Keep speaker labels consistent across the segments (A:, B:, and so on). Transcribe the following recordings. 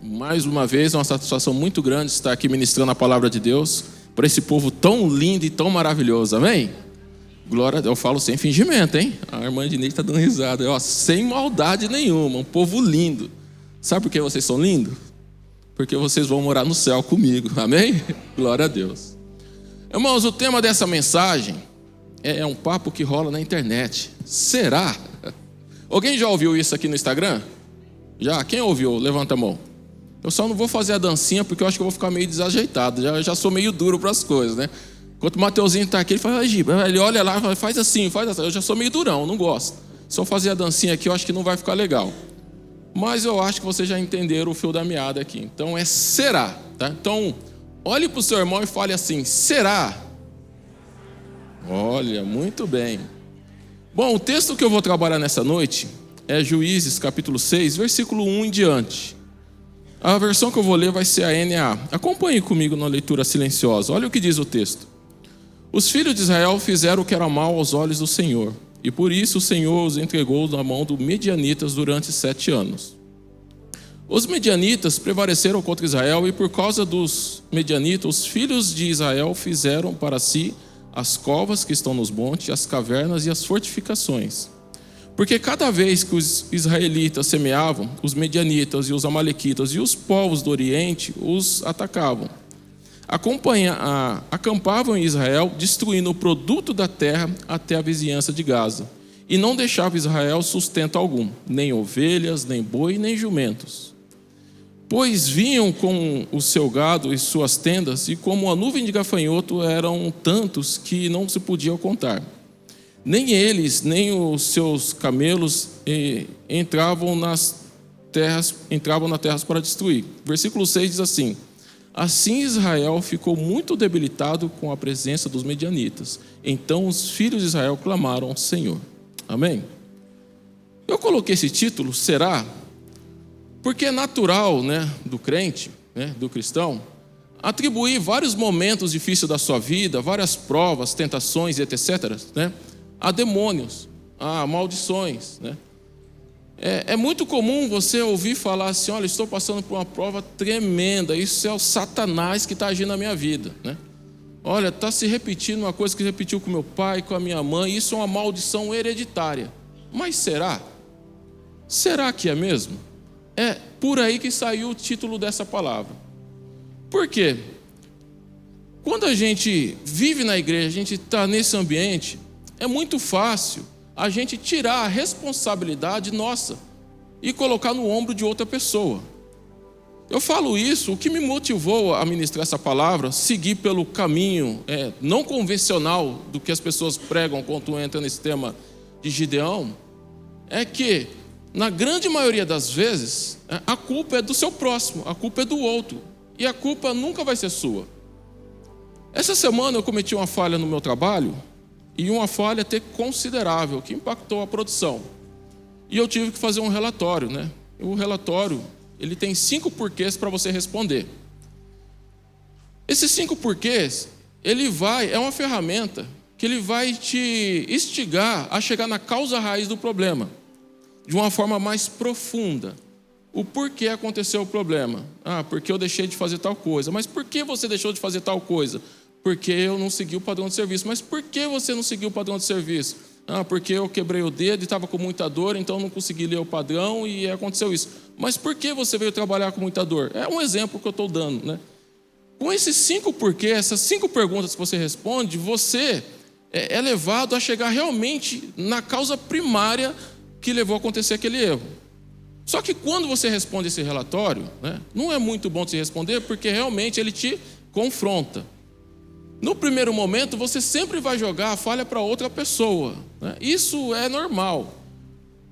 A: Mais uma vez, é uma satisfação muito grande estar aqui ministrando a palavra de Deus para esse povo tão lindo e tão maravilhoso, amém? Glória a Deus, eu falo sem fingimento, hein? A irmã Ednei está dando risada, sem maldade nenhuma, um povo lindo. Sabe por que vocês são lindos? Porque vocês vão morar no céu comigo, amém? Glória a Deus. Irmãos, o tema dessa mensagem é um papo que rola na internet. Será? Alguém já ouviu isso aqui no Instagram? Já? Quem ouviu? Levanta a mão. Eu só não vou fazer a dancinha porque eu acho que eu vou ficar meio desajeitado. Já sou meio duro para as coisas, né? Enquanto o Mateuzinho está aqui, ele fala, ele olha lá, faz assim, faz assim. Eu já sou meio durão, não gosto. Se eu fazer a dancinha aqui, eu acho que não vai ficar legal. Mas eu acho que vocês já entenderam o fio da meada aqui. Então será, tá? Então, olhe para o seu irmão e fale assim, será? Olha, muito bem. Bom, o texto que eu vou trabalhar nessa noite é Juízes, capítulo 6, versículo 1 em diante. A versão que eu vou ler vai ser a NA. Acompanhe comigo na leitura silenciosa. Olha o que diz o texto. Os filhos de Israel fizeram o que era mal aos olhos do Senhor, e por isso o Senhor os entregou na mão dos medianitas durante 7 anos. Os medianitas prevaleceram contra Israel, e por causa dos medianitas, os filhos de Israel fizeram para si as covas que estão nos montes, as cavernas e as fortificações. Porque cada vez que os israelitas semeavam, os medianitas e os amalequitas e os povos do Oriente os atacavam. Acampavam em Israel, destruindo o produto da terra até a vizinhança de Gaza. E não deixava Israel sustento algum, nem ovelhas, nem boi, nem jumentos. Pois vinham com o seu gado e suas tendas, e como a nuvem de gafanhoto eram tantos que não se podiam contar. Nem eles, nem os seus camelos entravam nas terras para destruir. Versículo 6 diz assim: Assim Israel ficou muito debilitado com a presença dos medianitas. Então os filhos de Israel clamaram ao Senhor. Amém? Eu coloquei esse título, será? Porque é natural, né, do crente, né, do cristão, atribuir vários momentos difíceis da sua vida, várias provas, tentações e etc., né, a demônios, a maldições, né? É muito comum você ouvir falar assim, olha, estou passando por uma prova tremenda, isso é o Satanás que está agindo na minha vida, né? Olha, está se repetindo uma coisa que repetiu com meu pai, com a minha mãe, isso é uma maldição hereditária. Mas será? Será que é mesmo? É por aí que saiu o título dessa palavra. Por quê? Quando a gente vive na igreja, a gente está nesse ambiente, é muito fácil a gente tirar a responsabilidade nossa e colocar no ombro de outra pessoa. Eu falo isso, o que me motivou a ministrar essa palavra, seguir pelo caminho não convencional do que as pessoas pregam quando entra nesse tema de Gideão, é que, na grande maioria das vezes, a culpa é do seu próximo, a culpa é do outro, e a culpa nunca vai ser sua. Essa semana eu cometi uma falha no meu trabalho, e uma falha até considerável, que impactou a produção. E eu tive que fazer um relatório, né? O relatório, ele tem 5 porquês para você responder. Esses 5 porquês, é uma ferramenta que ele vai te instigar a chegar na causa raiz do problema, de uma forma mais profunda. O porquê aconteceu o problema? Porque eu deixei de fazer tal coisa. Mas por que você deixou de fazer tal coisa? Porque eu não segui o padrão de serviço. Mas por que você não seguiu o padrão de serviço? Porque eu quebrei o dedo e estava com muita dor, então não consegui ler o padrão e aconteceu isso. Mas por que você veio trabalhar com muita dor? É um exemplo que eu estou dando, né? Com esses 5 porquês, essas 5 perguntas que você responde, você é levado a chegar realmente na causa primária que levou a acontecer aquele erro. Só que quando você responde esse relatório, né, não é muito bom de se responder, porque realmente ele te confronta. No primeiro momento, você sempre vai jogar a falha para outra pessoa, né? Isso é normal.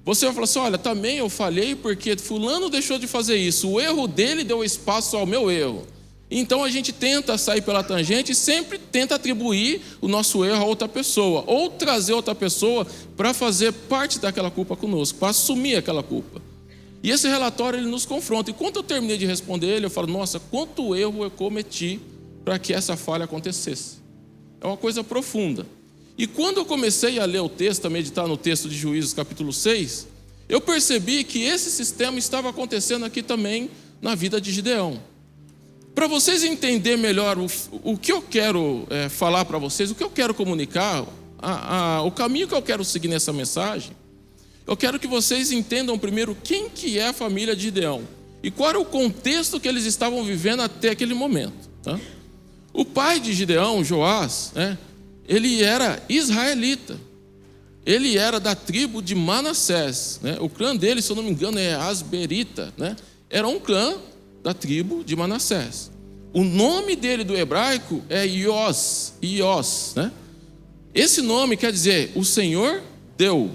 A: Você vai falar assim, olha, também eu falhei porque fulano deixou de fazer isso. O erro dele deu espaço ao meu erro. Então a gente tenta sair pela tangente e sempre tenta atribuir o nosso erro a outra pessoa. Ou trazer outra pessoa para fazer parte daquela culpa conosco, para assumir aquela culpa. E esse relatório ele nos confronta. E quando eu terminei de responder ele, eu falo, nossa, quanto erro eu cometi para que essa falha acontecesse. É uma coisa profunda. E quando eu comecei a ler o texto, a meditar no texto de Juízes capítulo 6, eu percebi que esse sistema estava acontecendo aqui também na vida de Gideão. Para vocês entenderem melhor o que eu quero falar para vocês, o que eu quero comunicar, o caminho que eu quero seguir nessa mensagem, eu quero que vocês entendam primeiro quem que é a família de Gideão e qual era o contexto que eles estavam vivendo até aquele momento. Tá? O pai de Gideão, Joás, ele era israelita. Ele era da tribo de Manassés. O clã dele, se eu não me engano, é Asberita. Era um clã da tribo de Manassés. O nome dele do hebraico é Iós. Esse nome quer dizer o Senhor deu,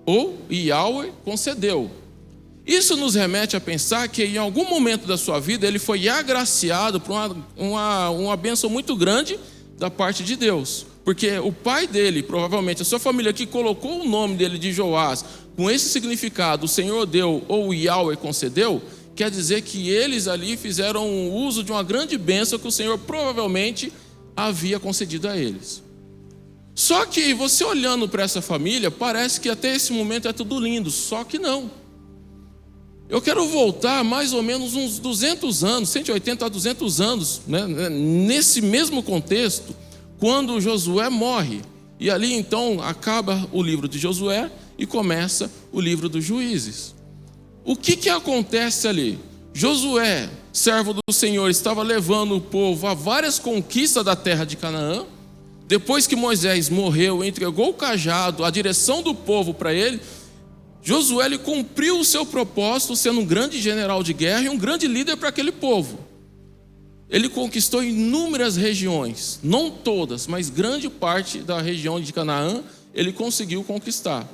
A: ou Yahweh concedeu. Isso nos remete a pensar que em algum momento da sua vida ele foi agraciado por uma bênção muito grande da parte de Deus. Porque o pai dele, provavelmente a sua família que colocou o nome dele de Joás, com esse significado, o Senhor deu ou Yahweh concedeu, quer dizer que eles ali fizeram uso de uma grande bênção que o Senhor provavelmente havia concedido a eles. Só que você olhando para essa família, parece que até esse momento é tudo lindo, só que não. Eu quero voltar mais ou menos uns 200 anos, 180 a 200 anos, nesse mesmo contexto, quando Josué morre. E ali então acaba o livro de Josué e começa o livro dos Juízes. O que acontece ali? Josué, servo do Senhor, estava levando o povo a várias conquistas da terra de Canaã. Depois que Moisés morreu, entregou o cajado, a direção do povo para ele, Josué ele cumpriu o seu propósito, sendo um grande general de guerra e um grande líder para aquele povo. Ele conquistou inúmeras regiões, não todas, mas grande parte da região de Canaã ele conseguiu conquistar.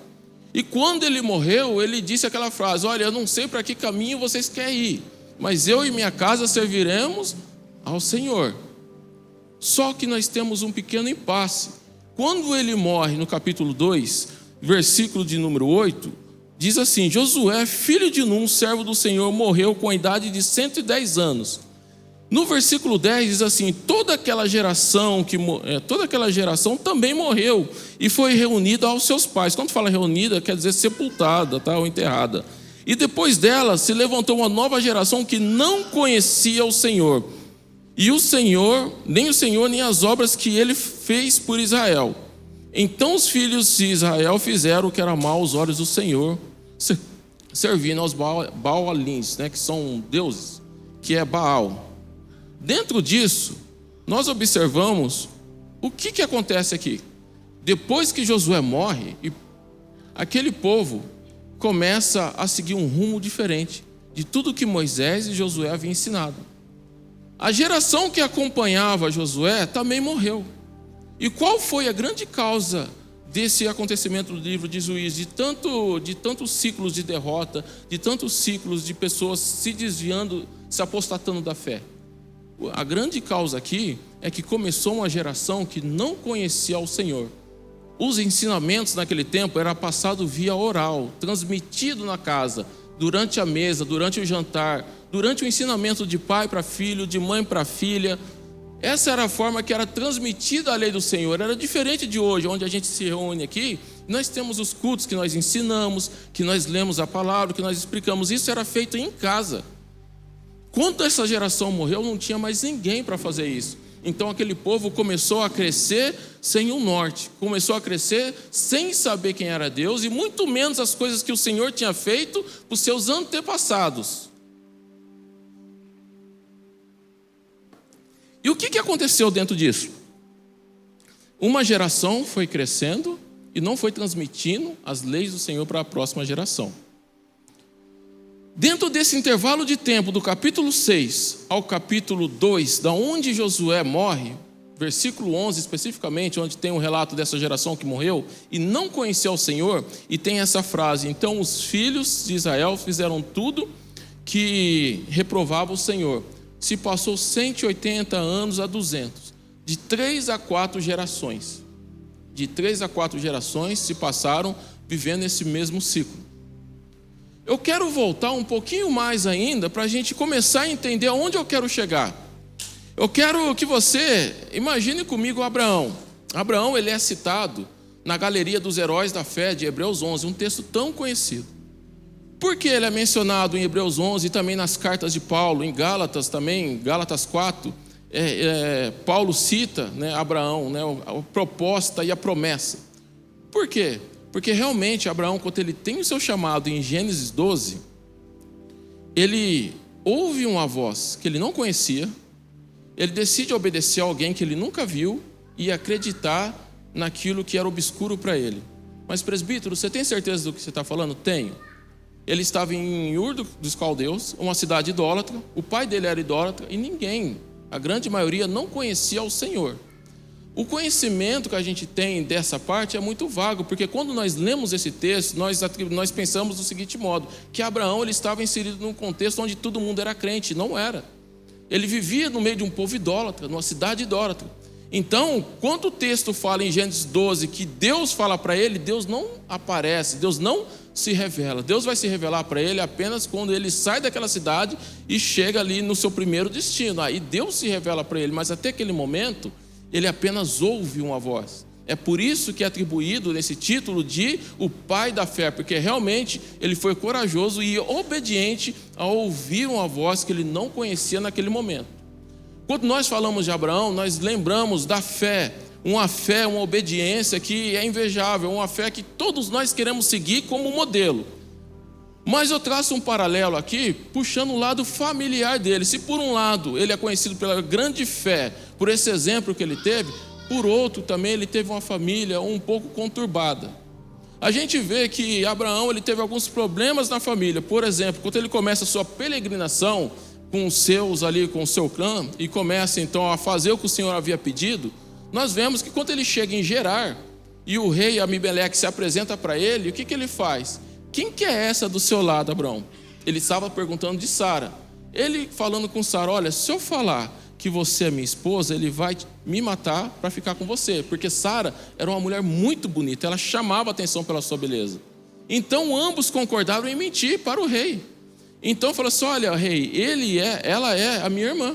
A: E quando ele morreu, ele disse aquela frase: olha, eu não sei para que caminho vocês querem ir, mas eu e minha casa serviremos ao Senhor. Só que nós temos um pequeno impasse. Quando ele morre, no capítulo 2, versículo de número 8, diz assim: Josué, filho de Num, servo do Senhor, morreu com a idade de 110 anos. No versículo 10 diz assim: toda aquela geração também morreu e foi reunida aos seus pais. Quando fala reunida, quer dizer sepultada, ou enterrada. E depois dela se levantou uma nova geração que não conhecia o Senhor. E o Senhor, nem as obras que ele fez por Israel. Então os filhos de Israel fizeram o que era mal aos olhos do Senhor, servindo aos Baalins, que são deuses, que é Baal. Dentro disso, nós observamos o que acontece aqui. Depois que Josué morre, aquele povo começa a seguir um rumo diferente de tudo que Moisés e Josué haviam ensinado. A geração que acompanhava Josué também morreu. E qual foi a grande causa desse acontecimento do livro de Juízes, de tantos ciclos de derrota, de tantos ciclos de pessoas se desviando, se apostatando da fé? A grande causa aqui é que começou uma geração que não conhecia o Senhor. Os ensinamentos naquele tempo eram passados via oral, transmitido na casa, durante a mesa, durante o jantar, durante o ensinamento de pai para filho, de mãe para filha. Essa era a forma que era transmitida a lei do Senhor. Era diferente de hoje, onde a gente se reúne aqui, nós temos os cultos que nós ensinamos, que nós lemos a palavra, que nós explicamos. Isso era feito em casa. Quando essa geração morreu, não tinha mais ninguém para fazer isso. Então aquele povo começou a crescer sem um norte, começou a crescer sem saber quem era Deus e muito menos as coisas que o Senhor tinha feito para os seus antepassados. E o que aconteceu dentro disso? Uma geração foi crescendo e não foi transmitindo as leis do Senhor para a próxima geração. Dentro desse intervalo de tempo, do capítulo 6 ao capítulo 2, da onde Josué morre, versículo 11 especificamente, onde tem um relato dessa geração que morreu e não conheceu o Senhor, e tem essa frase: então os filhos de Israel fizeram tudo que reprovava o Senhor. Se passou 180 anos a 200, de 3 a 4 gerações. De 3 a 4 gerações se passaram vivendo esse mesmo ciclo. Eu quero voltar um pouquinho mais ainda para a gente começar a entender aonde eu quero chegar. Eu quero que você imagine comigo Abraão. Abraão, ele é citado na galeria dos heróis da fé de Hebreus 11, um texto tão conhecido. Por que ele é mencionado em Hebreus 11 e também nas cartas de Paulo, em Gálatas também, Gálatas 4, Paulo cita, né, Abraão, né, a proposta e a promessa. Por quê? Porque realmente Abraão, quando ele tem o seu chamado em Gênesis 12, ele ouve uma voz que ele não conhecia, ele decide obedecer a alguém que ele nunca viu e acreditar naquilo que era obscuro para ele. Mas presbítero, você tem certeza do que você está falando? Tenho. Ele estava em Ur dos Caldeus, uma cidade idólatra, o pai dele era idólatra e ninguém, a grande maioria, não conhecia o Senhor. O conhecimento que a gente tem dessa parte é muito vago, porque quando nós lemos esse texto, nós pensamos do seguinte modo, que Abraão ele estava inserido num contexto onde todo mundo era crente. Não era. Ele vivia no meio de um povo idólatra, numa cidade idólatra. Então, quando o texto fala em Gênesis 12 que Deus fala para ele, Deus não aparece, Deus não se revela. Deus vai se revelar para ele apenas quando ele sai daquela cidade e chega ali no seu primeiro destino. Aí Deus se revela para ele, mas até aquele momento ele apenas ouve uma voz. É por isso que é atribuído nesse título de o pai da fé, porque realmente ele foi corajoso e obediente a ouvir uma voz que ele não conhecia naquele momento. Quando nós falamos de Abraão, nós lembramos da fé, uma obediência que é invejável, uma fé que todos nós queremos seguir como modelo. Mas eu traço um paralelo aqui, puxando o lado familiar dele. Se por um lado ele é conhecido pela grande fé, por esse exemplo que ele teve, por outro também ele teve uma família um pouco conturbada. A gente vê que Abraão ele teve alguns problemas na família. Por exemplo, quando ele começa a sua peregrinação com os seus ali, com o seu clã, e começa então a fazer o que o Senhor havia pedido, nós vemos que quando ele chega em Gerar, e o rei Abimeleque se apresenta para ele, o que ele faz? Quem que é essa do seu lado, Abraão? Ele estava perguntando de Sara. Ele falando com Sara, olha, se eu falar que você é minha esposa, ele vai me matar para ficar com você. Porque Sara era uma mulher muito bonita, ela chamava atenção pela sua beleza. Então ambos concordaram em mentir para o rei. Então falou assim, olha rei, ela é a minha irmã.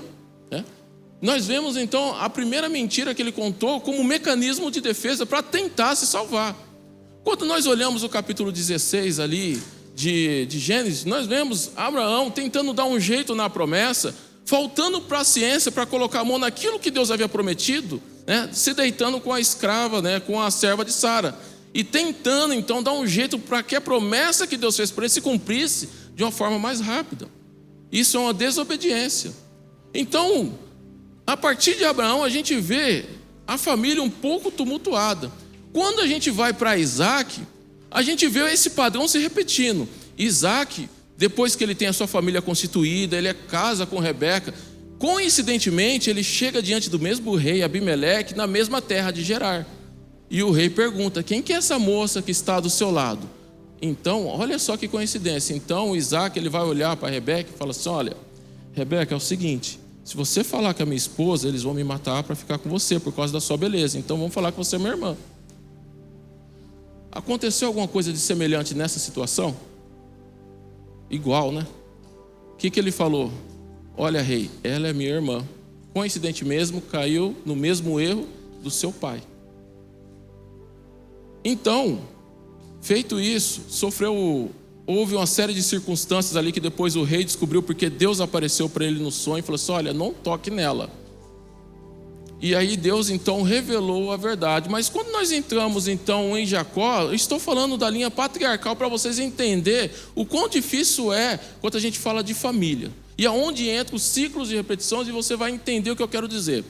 A: Nós vemos então a primeira mentira que ele contou como um mecanismo de defesa para tentar se salvar. Quando nós olhamos o capítulo 16 ali de Gênesis, nós vemos Abraão tentando dar um jeito na promessa, faltando paciência para colocar a mão naquilo que Deus havia prometido, se deitando com a escrava, com a serva de Sara, e tentando então dar um jeito para que a promessa que Deus fez para ele se cumprisse de uma forma mais rápida. Isso é uma desobediência. Então, a partir de Abraão, a gente vê a família um pouco tumultuada. Quando a gente vai para Isaac, a gente vê esse padrão se repetindo. Isaac, depois que ele tem a sua família constituída, ele casa com Rebeca, coincidentemente ele chega diante do mesmo rei Abimeleque, na mesma terra de Gerar. E o rei pergunta, quem que é essa moça que está do seu lado? Então, olha só que coincidência. Então Isaac ele vai olhar para Rebeca e fala assim, olha, Rebeca, é o seguinte, se você falar que é minha esposa, eles vão me matar para ficar com você, por causa da sua beleza. Então vamos falar que você é minha irmã. Aconteceu alguma coisa de semelhante nessa situação? Igual, né? O que ele falou? Olha, rei, ela é minha irmã. Coincidente mesmo, caiu no mesmo erro do seu pai. Então, feito isso, houve uma série de circunstâncias ali que depois o rei descobriu, porque Deus apareceu para ele no sonho e falou assim, olha, não toque nela. E aí Deus então revelou a verdade. Mas quando nós entramos então em Jacó, eu estou falando da linha patriarcal para vocês entenderem o quão difícil é quando a gente fala de família. E aonde entra os ciclos de repetições e você vai entender o que eu quero dizer.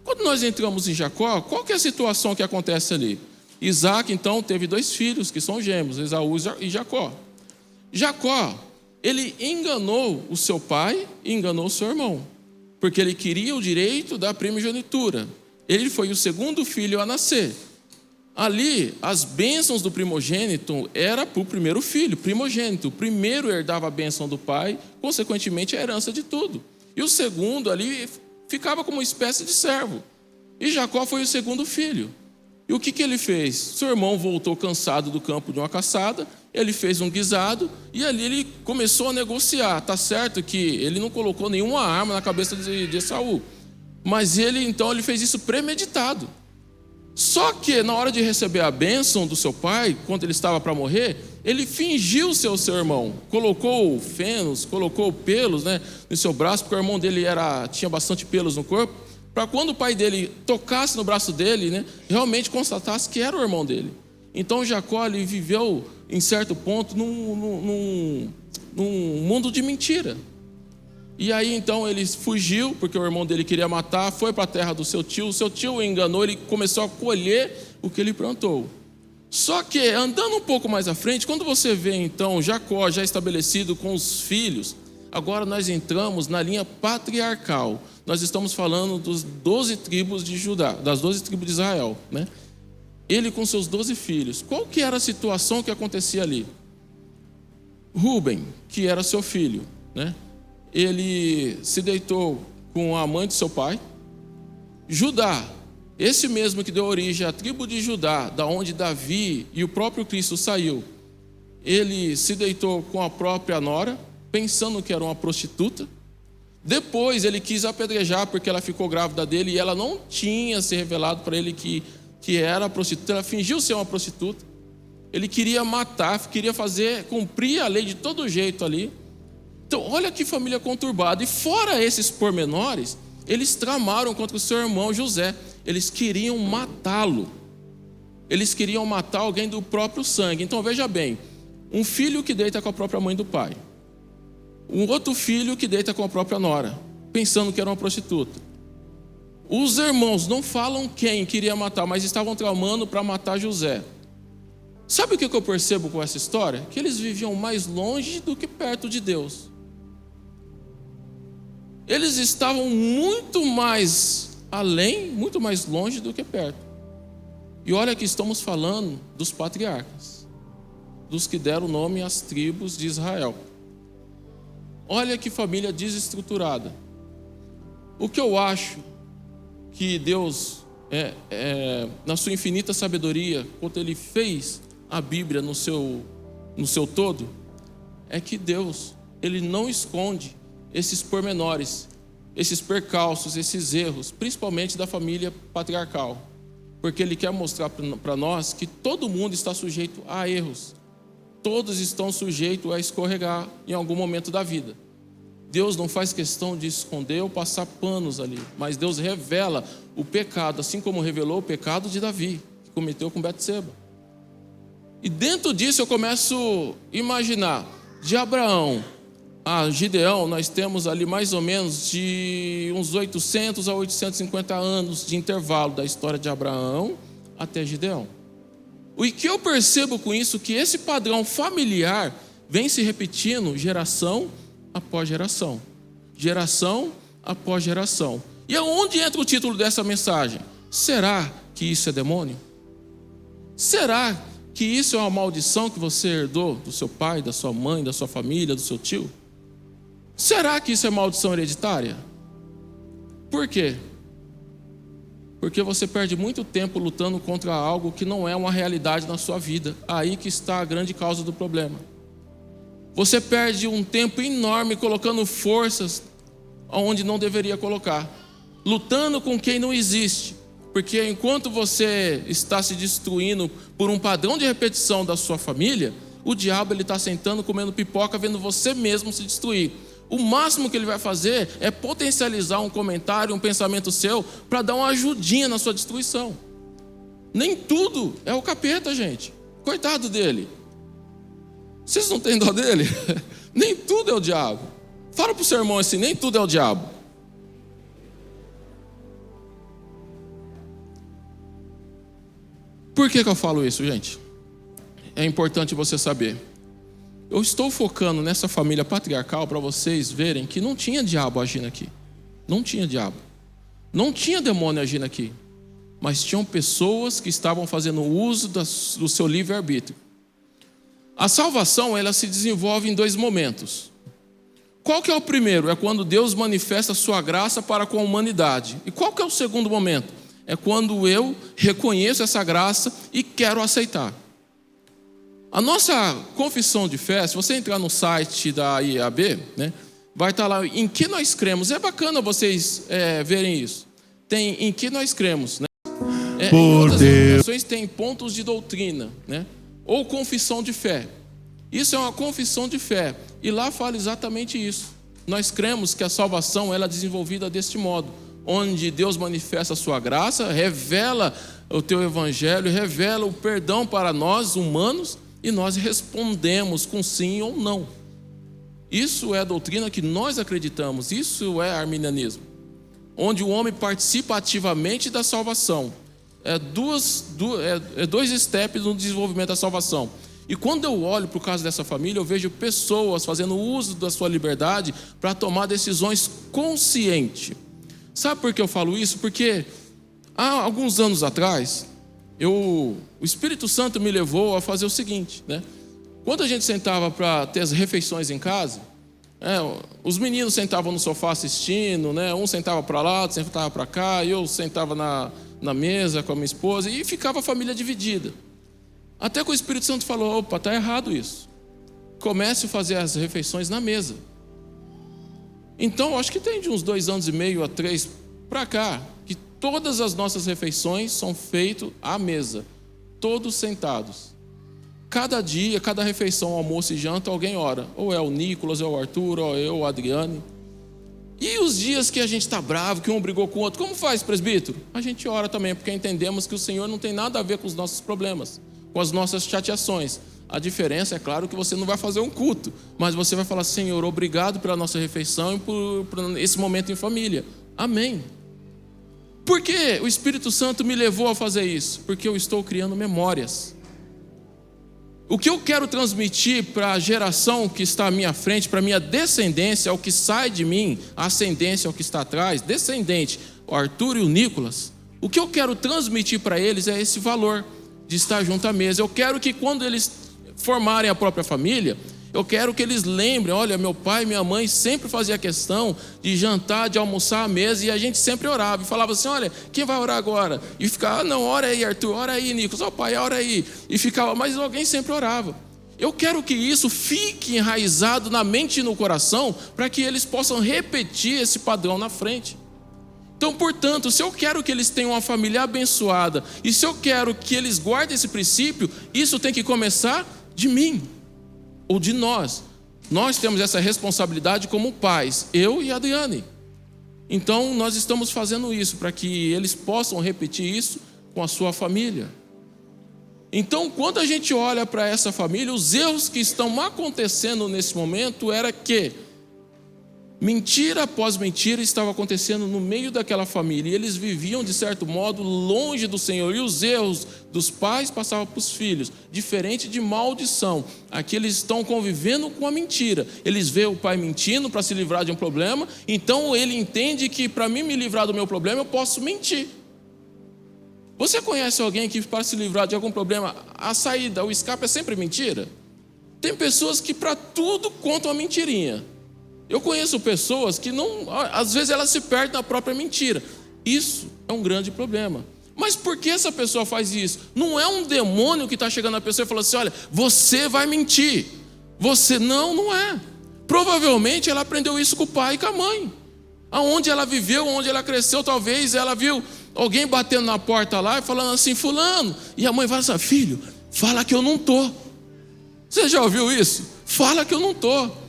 A: Quando nós entramos em Jacó, qual que é a situação que acontece ali? Isaac então teve 2 filhos que são gêmeos, Esaú e Jacó. Jacó, ele enganou o seu pai e enganou o seu irmão, porque ele queria o direito da primogenitura. Ele foi o segundo filho a nascer. Ali, as bênçãos do primogênito era para o primeiro filho, primogênito. O primeiro herdava a bênção do pai, consequentemente a herança de tudo. E o segundo ali ficava como uma espécie de servo. E Jacó foi o segundo filho. E o que ele fez? Seu irmão voltou cansado do campo de uma caçada, ele fez um guisado e ali ele começou a negociar. Tá certo que ele não colocou nenhuma arma na cabeça de Esaú, mas ele fez isso premeditado. Só que na hora de receber a bênção do seu pai, quando ele estava para morrer, ele fingiu ser o seu irmão, colocou fenos, colocou pelos, né, no seu braço, porque o irmão dele tinha bastante pelos no corpo, para quando o pai dele tocasse no braço dele, né, realmente constatasse que era o irmão dele. Então Jacó ele viveu, em certo ponto, num mundo de mentira. E aí então ele fugiu, porque o irmão dele queria matar, foi para a terra do seu tio o enganou, ele começou a colher o que ele plantou. Só que, andando um pouco mais à frente, quando você vê então Jacó já estabelecido com os filhos, agora nós entramos na linha patriarcal. Nós estamos falando dos 12 tribos de Judá, das 12 tribos de Israel, né? Ele com seus 12 filhos. Qual que era a situação que acontecia ali? Rúben, que era seu filho, né? Ele se deitou com a mãe de seu pai. Judá, esse mesmo que deu origem à tribo de Judá, da onde Davi e o próprio Cristo saiu, ele se deitou com a própria nora, pensando que era uma prostituta. Depois ele quis apedrejar porque ela ficou grávida dele e ela não tinha se revelado para ele que era prostituta, ela fingiu ser uma prostituta. Ele queria matar, queria cumprir a lei de todo jeito ali. Então, olha que família conturbada. E fora esses pormenores, eles tramaram contra o seu irmão José. Eles queriam matá-lo. Eles queriam matar alguém do próprio sangue. Então, veja bem, um filho que deita com a própria mãe do pai. Um outro filho que deita com a própria nora, pensando que era uma prostituta. Os irmãos não falam quem queria matar, mas estavam tramando para matar José. Sabe o que eu percebo com essa história? Que eles viviam mais longe do que perto de Deus. Eles estavam muito mais além, muito mais longe do que perto. E olha que estamos falando dos patriarcas, dos que deram nome às tribos de Israel. Olha que família desestruturada. O que eu acho que Deus, na sua infinita sabedoria, quando Ele fez a Bíblia no seu todo, é que Deus, Ele não esconde esses pormenores, esses percalços, esses erros, principalmente da família patriarcal, porque Ele quer mostrar para nós que todo mundo está sujeito a erros, todos estão sujeitos a escorregar em algum momento da vida. Deus não faz questão de esconder ou passar panos ali, mas Deus revela o pecado, assim como revelou o pecado de Davi, que cometeu com Betseba. E dentro disso eu começo a imaginar, de Abraão a Gideão, nós temos ali mais ou menos de uns 800 a 850 anos de intervalo da história de Abraão até Gideão. O que eu percebo com isso, que esse padrão familiar vem se repetindo geração após geração, geração após geração. E aonde entra o título dessa mensagem? Será que isso é demônio? Será que isso é uma maldição que você herdou do seu pai, da sua mãe, da sua família, do seu tio? Será que isso é maldição hereditária? Por quê? Porque você perde muito tempo lutando contra algo que não é uma realidade na sua vida. Aí que está a grande causa do problema. Você perde um tempo enorme colocando forças onde não deveria colocar, lutando com quem não existe. Porque enquanto você está se destruindo por um padrão de repetição da sua família, o diabo ele está sentando, comendo pipoca, vendo você mesmo se destruir. O máximo que ele vai fazer é potencializar um comentário, um pensamento seu, para dar uma ajudinha na sua destruição. Nem tudo é o capeta, gente. Coitado dele. Vocês não têm dó dele? Nem tudo é o diabo. Fala para o seu irmão assim, nem tudo é o diabo. Por que eu falo isso, gente? É importante você saber. Eu estou focando nessa família patriarcal para vocês verem que não tinha diabo agindo aqui. Não tinha diabo. Não tinha demônio agindo aqui. Mas tinham pessoas que estavam fazendo uso do seu livre-arbítrio. A salvação, ela se desenvolve em dois momentos. Qual que é o primeiro? É quando Deus manifesta a sua graça para com a humanidade. E qual que é o segundo momento? É quando eu reconheço essa graça e quero aceitar. A nossa confissão de fé, se você entrar no site da IAB, né, vai estar lá em que nós cremos. É bacana vocês verem isso. Tem em que nós cremos, né? Em outras denominações tem pontos de doutrina, né? Ou confissão de fé. Isso é uma confissão de fé. E lá fala exatamente isso. Nós cremos que a salvação ela é desenvolvida deste modo, onde Deus manifesta a sua graça, revela o teu evangelho, revela o perdão para nós humanos, e nós respondemos com sim ou não. Isso é a doutrina que nós acreditamos, isso é arminianismo, onde o homem participa ativamente da salvação. É dois steps no desenvolvimento da salvação. E quando eu olho para o caso dessa família, eu vejo pessoas fazendo uso da sua liberdade para tomar decisões conscientes. Sabe por que eu falo isso? Porque há alguns anos atrás, o Espírito Santo me levou a fazer o seguinte, né? Quando a gente sentava para ter as refeições em casa, os meninos sentavam no sofá assistindo, né? Um sentava para lá, outro sentava para cá, eu sentava na mesa com a minha esposa, e ficava a família dividida. Até que o Espírito Santo falou: opa, está errado isso. Comece a fazer as refeições na mesa. Então, acho que tem de uns 2 anos e meio a 3 para cá, que todas as nossas refeições são feitas à mesa, todos sentados. Cada dia, cada refeição, almoço e janta, alguém ora. Ou é o Nicolas, ou é o Arthur, ou eu, ou a Adriane. E os dias que a gente está bravo, que um brigou com o outro, como faz, presbítero? A gente ora também, porque entendemos que o Senhor não tem nada a ver com os nossos problemas, com as nossas chateações. A diferença é claro que você não vai fazer um culto, mas você vai falar: Senhor, obrigado pela nossa refeição e por esse momento em família. Amém. Por que o Espírito Santo me levou a fazer isso? Porque eu estou criando memórias. O que eu quero transmitir para a geração que está à minha frente, para a minha descendência, ao que sai de mim, a ascendência ao que está atrás, descendente, o Arthur e o Nicolas, o que eu quero transmitir para eles é esse valor de estar junto à mesa. Eu quero que quando eles formarem a própria família, eu quero que eles lembrem: olha, meu pai e minha mãe sempre faziam questão de jantar, de almoçar à mesa, e a gente sempre orava, e falava assim: olha, quem vai orar agora? E ficava: não, ora aí Arthur, ora aí Nicolas, ó pai, ora aí. E ficava, mas alguém sempre orava. Eu quero que isso fique enraizado na mente e no coração, para que eles possam repetir esse padrão na frente. Então, portanto, se eu quero que eles tenham uma família abençoada, e se eu quero que eles guardem esse princípio, isso tem que começar de mim, ou de nós. Nós temos essa responsabilidade como pais, eu e a Adriane. Então, nós estamos fazendo isso, para que eles possam repetir isso com a sua família. Então, quando a gente olha para essa família, os erros que estão acontecendo nesse momento era que mentira após mentira estava acontecendo no meio daquela família, e eles viviam de certo modo longe do Senhor, e os erros dos pais passavam para os filhos, diferente de maldição. Aqui eles estão convivendo com a mentira, eles veem o pai mentindo para se livrar de um problema, então ele entende que para mim me livrar do meu problema eu posso mentir. Você conhece alguém que para se livrar de algum problema, a saída, o escape é sempre mentira? Tem pessoas que para tudo contam a mentirinha. Eu conheço pessoas que não, às vezes elas se perdem na própria mentira. Isso é um grande problema. Mas por que essa pessoa faz isso? Não é um demônio que está chegando na pessoa e falando assim: olha, você vai mentir. Você não é. Provavelmente ela aprendeu isso com o pai e com a mãe. Aonde ela viveu, onde ela cresceu, talvez ela viu alguém batendo na porta lá e falando assim: fulano. E a mãe fala assim: filho, fala que eu não estou. Você já ouviu isso? Fala que eu não estou.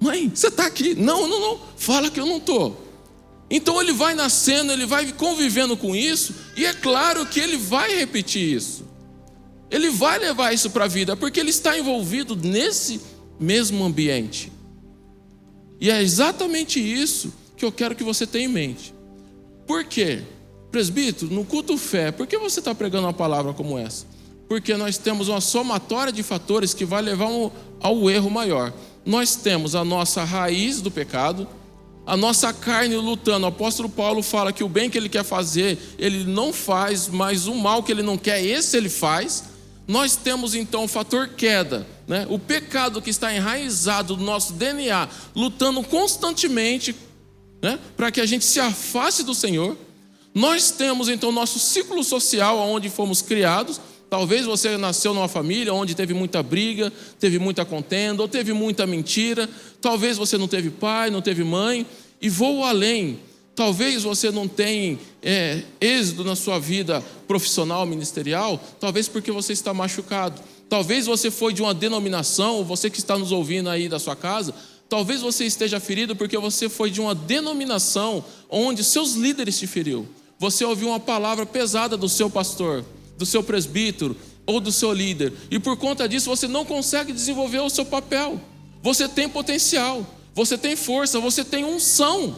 A: Mãe, você está aqui. Não. Fala que eu não estou. Então ele vai nascendo, ele vai convivendo com isso, e é claro que ele vai repetir isso. Ele vai levar isso para a vida, porque ele está envolvido nesse mesmo ambiente. E é exatamente isso que eu quero que você tenha em mente. Por quê? Presbítero, no culto fé, por que você está pregando uma palavra como essa? Porque nós temos uma somatória de fatores que vai levar ao erro maior. Nós temos a nossa raiz do pecado, a nossa carne lutando. O apóstolo Paulo fala que o bem que ele quer fazer, ele não faz, mas o mal que ele não quer, esse ele faz. Nós temos então o fator queda, né? O pecado que está enraizado no nosso DNA, lutando constantemente, né? Para que a gente se afaste do Senhor. Nós temos então o nosso ciclo social, onde fomos criados. Talvez você nasceu numa família onde teve muita briga, teve muita contenda, ou teve muita mentira. Talvez você não teve pai, não teve mãe. E vou além. Talvez você não tenha êxito na sua vida profissional, ministerial. Talvez porque você está machucado. Talvez você foi de uma denominação, você que está nos ouvindo aí da sua casa, talvez você esteja ferido porque você foi de uma denominação onde seus líderes te feriu. Você ouviu uma palavra pesada do seu pastor, do seu presbítero ou do seu líder. E por conta disso você não consegue desenvolver o seu papel. Você tem potencial, você tem força, você tem unção,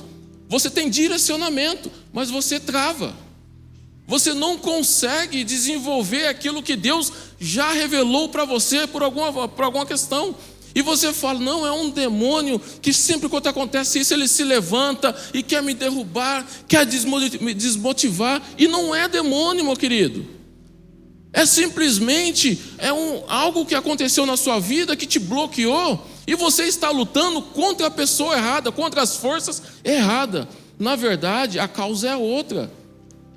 A: você tem direcionamento, mas você trava. Você não consegue desenvolver aquilo que Deus já revelou para você por alguma questão. E você fala, não, é um demônio que sempre quando acontece isso, ele se levanta e quer me derrubar, quer me desmotivar. E não é demônio, meu querido. É simplesmente algo que aconteceu na sua vida que te bloqueou. E você está lutando contra a pessoa errada, contra as forças erradas. Na verdade, a causa é outra.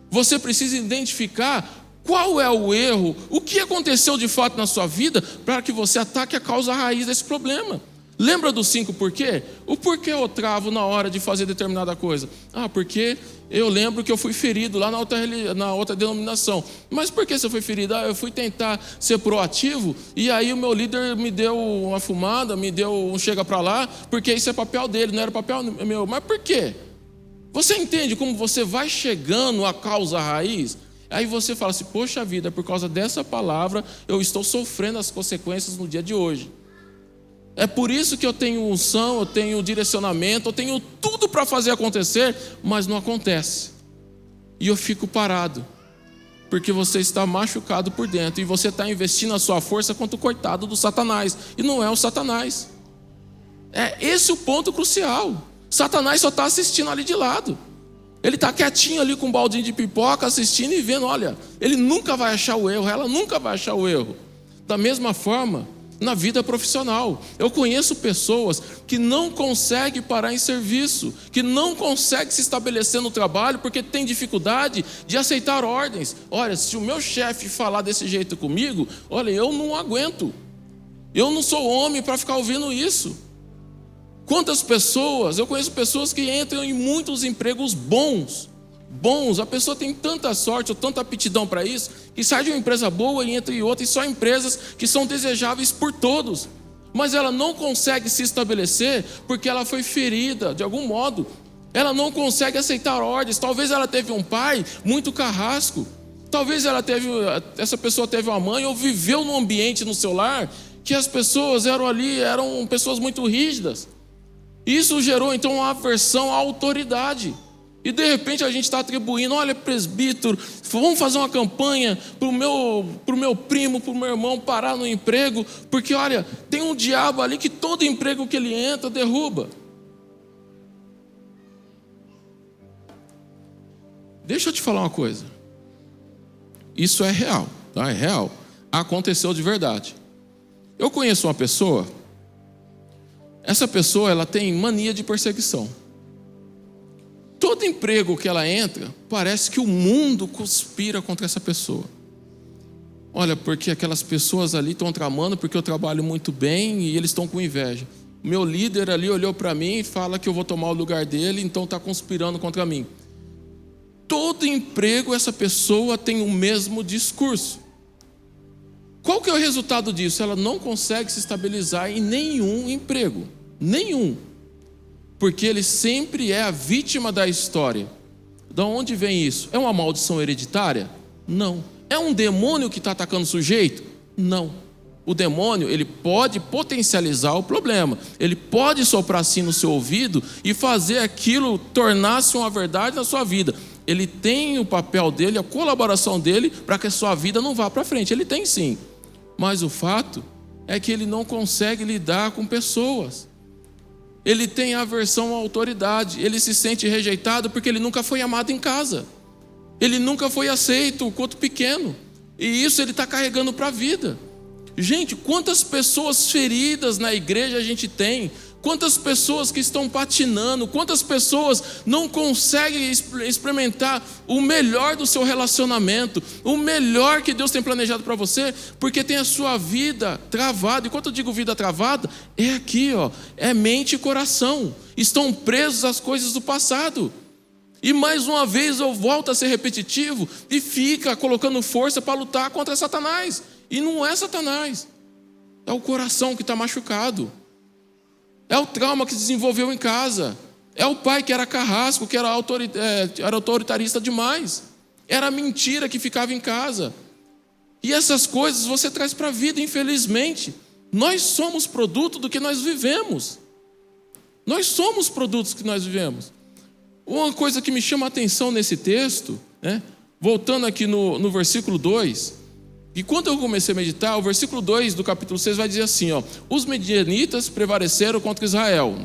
A: Você precisa identificar qual é o erro, o que aconteceu de fato na sua vida, para que você ataque a causa raiz desse problema. Lembra dos 5 porquê? O porquê eu travo na hora de fazer determinada coisa? Porque eu lembro que eu fui ferido lá na outra denominação. Mas por que você foi ferido? Eu fui tentar ser proativo, e aí o meu líder me deu uma fumada, me deu um chega para lá, porque isso é papel dele, não era papel meu. Mas por quê? Você entende como você vai chegando à causa raiz? Aí você fala assim, poxa vida, por causa dessa palavra, eu estou sofrendo as consequências no dia de hoje. É por isso que eu tenho unção, eu tenho direcionamento, eu tenho tudo para fazer acontecer, mas não acontece. E eu fico parado, porque você está machucado por dentro, e você está investindo a sua força contra o coitado do Satanás, e não é o Satanás. É esse o ponto crucial. Satanás só está assistindo ali de lado. Ele está quietinho ali com um baldinho de pipoca, assistindo e vendo, olha, ele nunca vai achar o erro, ela nunca vai achar o erro. Da mesma forma, na vida profissional, eu conheço pessoas que não conseguem parar em serviço, que não conseguem se estabelecer no trabalho porque tem dificuldade de aceitar ordens. Olha, se o meu chefe falar desse jeito comigo, olha, eu não aguento. Eu não sou homem para ficar ouvindo isso. Quantas pessoas, eu conheço pessoas que entram em muitos empregos bons, a pessoa tem tanta sorte ou tanta aptidão para isso, que sai de uma empresa boa e entra em outra, e só empresas que são desejáveis por todos, mas ela não consegue se estabelecer porque ela foi ferida de algum modo, ela não consegue aceitar ordens. Talvez ela teve um pai muito carrasco, talvez essa pessoa teve uma mãe ou viveu num ambiente no seu lar que as pessoas eram pessoas muito rígidas. Isso gerou então uma aversão à autoridade. E de repente a gente está atribuindo, olha, presbítero, vamos fazer uma campanha para o meu primo, para o meu irmão parar no emprego, porque olha, tem um diabo ali que todo emprego que ele entra derruba. Deixa eu te falar uma coisa. Isso é real, tá? É real. Aconteceu de verdade. Eu conheço uma pessoa. Essa pessoa, ela tem mania de perseguição. Todo emprego que ela entra, parece que o mundo conspira contra essa pessoa. Olha, porque aquelas pessoas ali estão tramando, porque eu trabalho muito bem e eles estão com inveja. Meu líder ali olhou para mim e fala que eu vou tomar o lugar dele, então está conspirando contra mim. Todo emprego, essa pessoa tem o mesmo discurso. Qual que é o resultado disso? Ela não consegue se estabilizar em nenhum emprego. Nenhum. Porque ele sempre é a vítima da história. De onde vem isso? É uma maldição hereditária? Não. É um demônio que está atacando o sujeito? Não. O demônio, ele pode potencializar o problema. Ele pode soprar assim no seu ouvido e fazer aquilo tornar-se uma verdade na sua vida. Ele tem o papel dele, a colaboração dele, para que a sua vida não vá para frente. Ele tem sim. Mas o fato é que ele não consegue lidar com pessoas. Ele tem aversão à autoridade. Ele se sente rejeitado porque ele nunca foi amado em casa. Ele nunca foi aceito quanto pequeno. E isso ele está carregando para a vida. Gente, quantas pessoas feridas na igreja a gente tem? Quantas pessoas que estão patinando? Quantas pessoas não conseguem experimentar o melhor do seu relacionamento? O melhor que Deus tem planejado para você? Porque tem a sua vida travada. E quando eu digo vida travada, é aqui, ó, é mente e coração. Estão presos às coisas do passado. E mais uma vez eu volto a ser repetitivo e fica colocando força para lutar contra Satanás. E não é Satanás. É o coração que está machucado. É o trauma que se desenvolveu em casa. É o pai que era carrasco, que era autoritarista demais. Era a mentira que ficava em casa. E essas coisas você traz para a vida, infelizmente. Nós somos produto do que nós vivemos. Nós somos produtos que nós vivemos. Uma coisa que me chama a atenção nesse texto, né? Voltando aqui no versículo 2, e quando eu comecei a meditar, o versículo 2 do capítulo 6 vai dizer assim, ó, os medianitas prevaleceram contra Israel.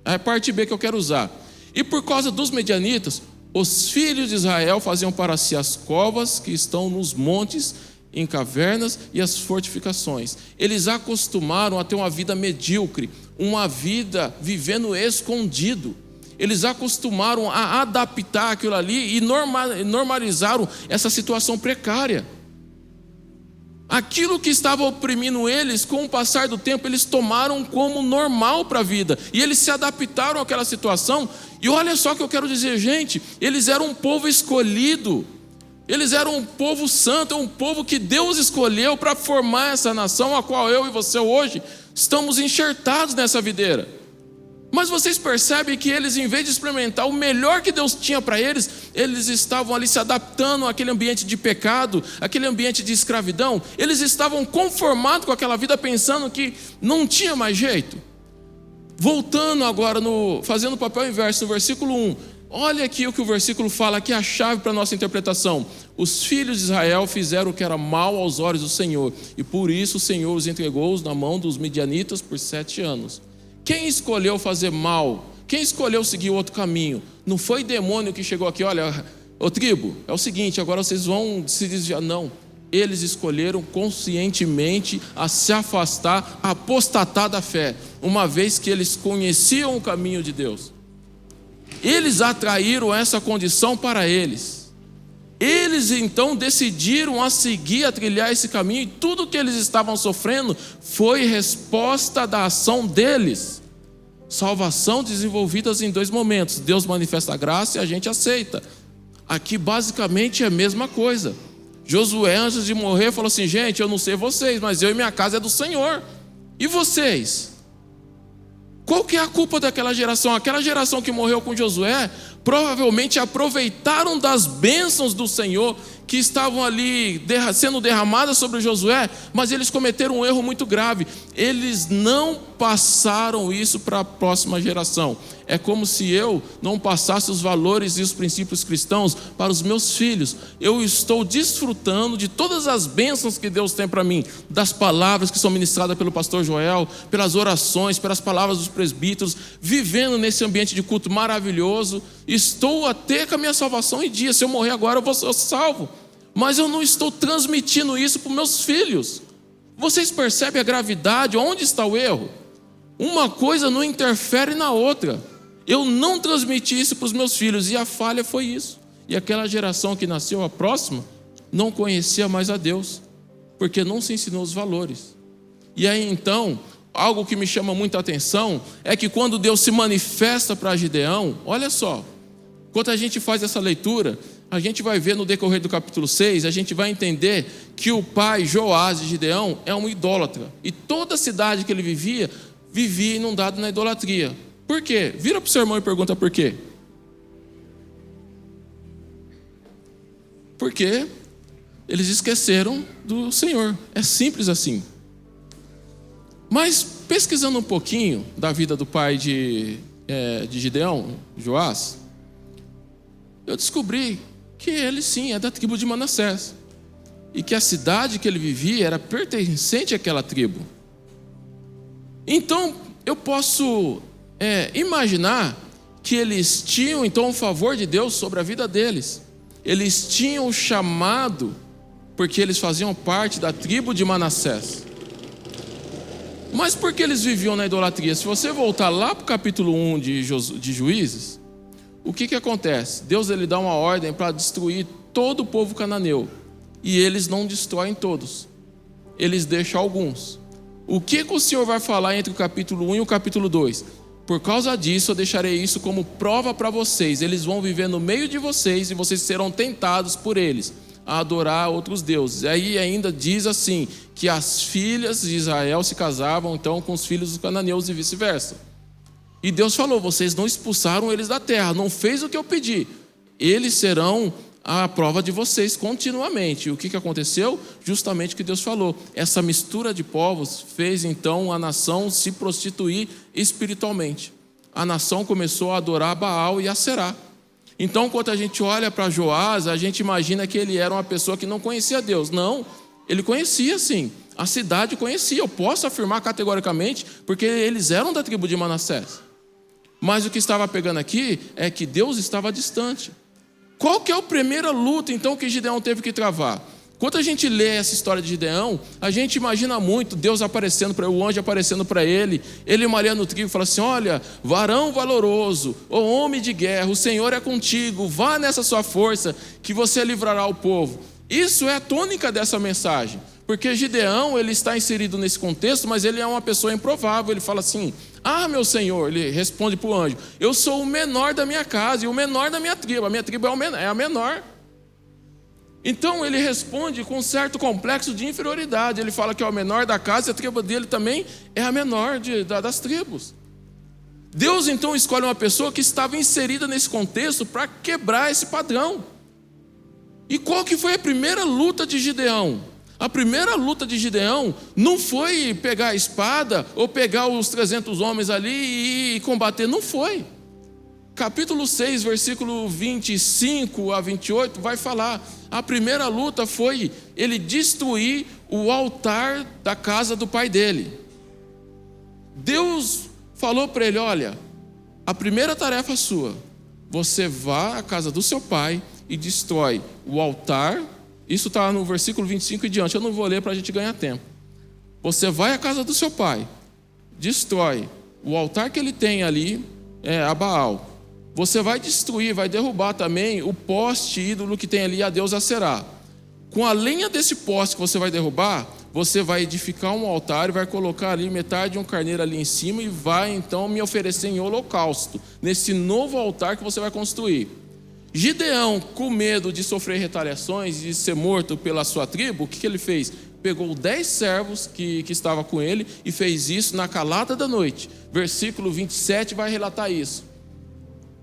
A: É a parte B que eu quero usar. E por causa dos medianitas, os filhos de Israel faziam para si as covas que estão nos montes, em cavernas e as fortificações. Eles acostumaram a ter uma vida medíocre, uma vida vivendo escondido. Eles acostumaram a adaptar aquilo ali e normalizaram essa situação precária. Aquilo que estava oprimindo eles, com o passar do tempo, eles tomaram como normal para a vida. E eles se adaptaram àquela situação. E olha só o que eu quero dizer, gente. Eles eram um povo escolhido. Eles eram um povo santo, um povo que Deus escolheu para formar essa nação, a qual eu e você hoje estamos enxertados nessa videira. Mas vocês percebem que eles, em vez de experimentar o melhor que Deus tinha para eles, eles estavam ali se adaptando àquele ambiente de pecado, àquele ambiente de escravidão. Eles estavam conformados com aquela vida, pensando que não tinha mais jeito. Voltando agora, fazendo o papel inverso, no versículo 1, olha aqui o que o versículo fala, aqui é a chave para a nossa interpretação. Os filhos de Israel fizeram o que era mal aos olhos do Senhor, e por isso o Senhor os entregou na mão dos midianitas por 7 anos. Quem escolheu fazer mal? Quem escolheu seguir outro caminho? Não foi demônio que chegou aqui, olha, ô tribo, é o seguinte, agora vocês vão se desviar. Não, eles escolheram conscientemente a se afastar, a apostatar da fé, uma vez que eles conheciam o caminho de Deus. Eles atraíram essa condição para eles. Eles então decidiram a seguir, a trilhar esse caminho, e tudo que eles estavam sofrendo foi resposta da ação deles. Salvação desenvolvidas em 2 momentos. Deus manifesta a graça e a gente aceita. Aqui basicamente é a mesma coisa. Josué, antes de morrer, falou assim, gente, eu não sei vocês, mas eu e minha casa é do Senhor. E vocês? Qual que é a culpa daquela geração? Aquela geração que morreu com Josué, provavelmente aproveitaram das bênçãos do Senhor que estavam ali sendo derramadas sobre Josué, mas eles cometeram um erro muito grave. Eles não passaram isso para a próxima geração. É como se eu não passasse os valores e os princípios cristãos para os meus filhos. Eu estou desfrutando de todas as bênçãos que Deus tem para mim, das palavras que são ministradas pelo pastor Joel, pelas orações, pelas palavras dos presbíteros, vivendo nesse ambiente de culto maravilhoso. Estou até com a minha salvação em dia. Se eu morrer agora, eu vou ser salvo. Mas eu não estou transmitindo isso para os meus filhos. Vocês percebem a gravidade? Onde está o erro? Uma coisa não interfere na outra. Eu não transmiti isso para os meus filhos, e a falha foi isso. E aquela geração que nasceu, a próxima, não conhecia mais a Deus, porque não se ensinou os valores. E aí então, algo que me chama muita atenção é que quando Deus se manifesta para Gideão, olha só, quando a gente faz essa leitura, a gente vai ver no decorrer do capítulo 6, a gente vai entender que o pai Joás de Gideão é um idólatra, e toda a cidade que ele vivia inundado na idolatria. Por quê? Vira para o seu irmão e pergunta por quê. Porque eles esqueceram do Senhor. É simples assim. Mas pesquisando um pouquinho da vida do pai de Gideão, Joás, eu descobri que ele sim é da tribo de Manassés, e que a cidade que ele vivia era pertencente àquela tribo. Então eu posso imaginar que eles tinham então o favor de Deus sobre a vida deles. Eles tinham o chamado, porque eles faziam parte da tribo de Manassés. Mas por que eles viviam na idolatria? Se você voltar lá para o capítulo 1 de Juízes, o que acontece? Deus ele dá uma ordem para destruir todo o povo cananeu, e eles não destroem todos, eles deixam alguns. O que o Senhor vai falar entre o capítulo 1 e o capítulo 2? Por causa disso eu deixarei isso como prova para vocês. Eles vão viver no meio de vocês e vocês serão tentados por eles. a adorar outros deuses. E aí ainda diz assim, que as filhas de Israel se casavam então com os filhos dos cananeus e vice-versa. E Deus falou, vocês não expulsaram eles da terra, não fez o que eu pedi. Eles serão a prova de vocês continuamente. E o que aconteceu? Justamente o que Deus falou. Essa mistura de povos fez então a nação se prostituir espiritualmente. A nação começou a adorar Baal e Aserá. Então, quando a gente olha para Joás, a gente imagina que ele era uma pessoa que não conhecia Deus. Não, ele conhecia sim. A cidade conhecia, eu posso afirmar categoricamente, porque eles eram da tribo de Manassés. Mas o que estava pegando aqui é que Deus estava distante. Qual que é a primeira luta, então, que Gideão teve que travar? Quando a gente lê essa história de Gideão, a gente imagina muito Deus aparecendo para o anjo aparecendo para ele malhando o trigo e fala assim, olha, varão valoroso, ô homem de guerra, o Senhor é contigo, vá nessa sua força que você livrará o povo. Isso é a tônica dessa mensagem, porque Gideão, ele está inserido nesse contexto, mas ele é uma pessoa improvável. Ele fala assim, meu Senhor, ele responde para o anjo, eu sou o menor da minha casa e o menor da minha tribo é a menor. Então ele responde com um certo complexo de inferioridade. Ele fala que é o menor da casa e a tribo dele também é a menor das tribos. Deus então escolhe uma pessoa que estava inserida nesse contexto para quebrar esse padrão. E qual que foi a primeira luta de Gideão? A primeira luta de Gideão não foi pegar a espada ou pegar os 300 homens ali e combater, não foi. Capítulo 6, versículo 25 a 28 vai falar, a primeira luta foi ele destruir o altar da casa do pai dele. Deus falou para ele, olha, a primeira tarefa sua, você vá à casa do seu pai e destrói o altar. Isso está no versículo 25 e diante, eu não vou ler para a gente ganhar tempo. Você vai à casa do seu pai, destrói o altar que ele tem ali, a Baal. Você vai destruir, vai derrubar também o poste ídolo que tem ali a deusa Aserá. Com a lenha desse poste que você vai derrubar, você vai edificar um altar e vai colocar ali metade de um carneiro ali em cima e vai então me oferecer em holocausto, nesse novo altar que você vai construir. Gideão, com medo de sofrer retaliações e de ser morto pela sua tribo, o que ele fez? Pegou 10 servos que estavam com ele e fez isso na calada da noite. Versículo 27 vai relatar isso.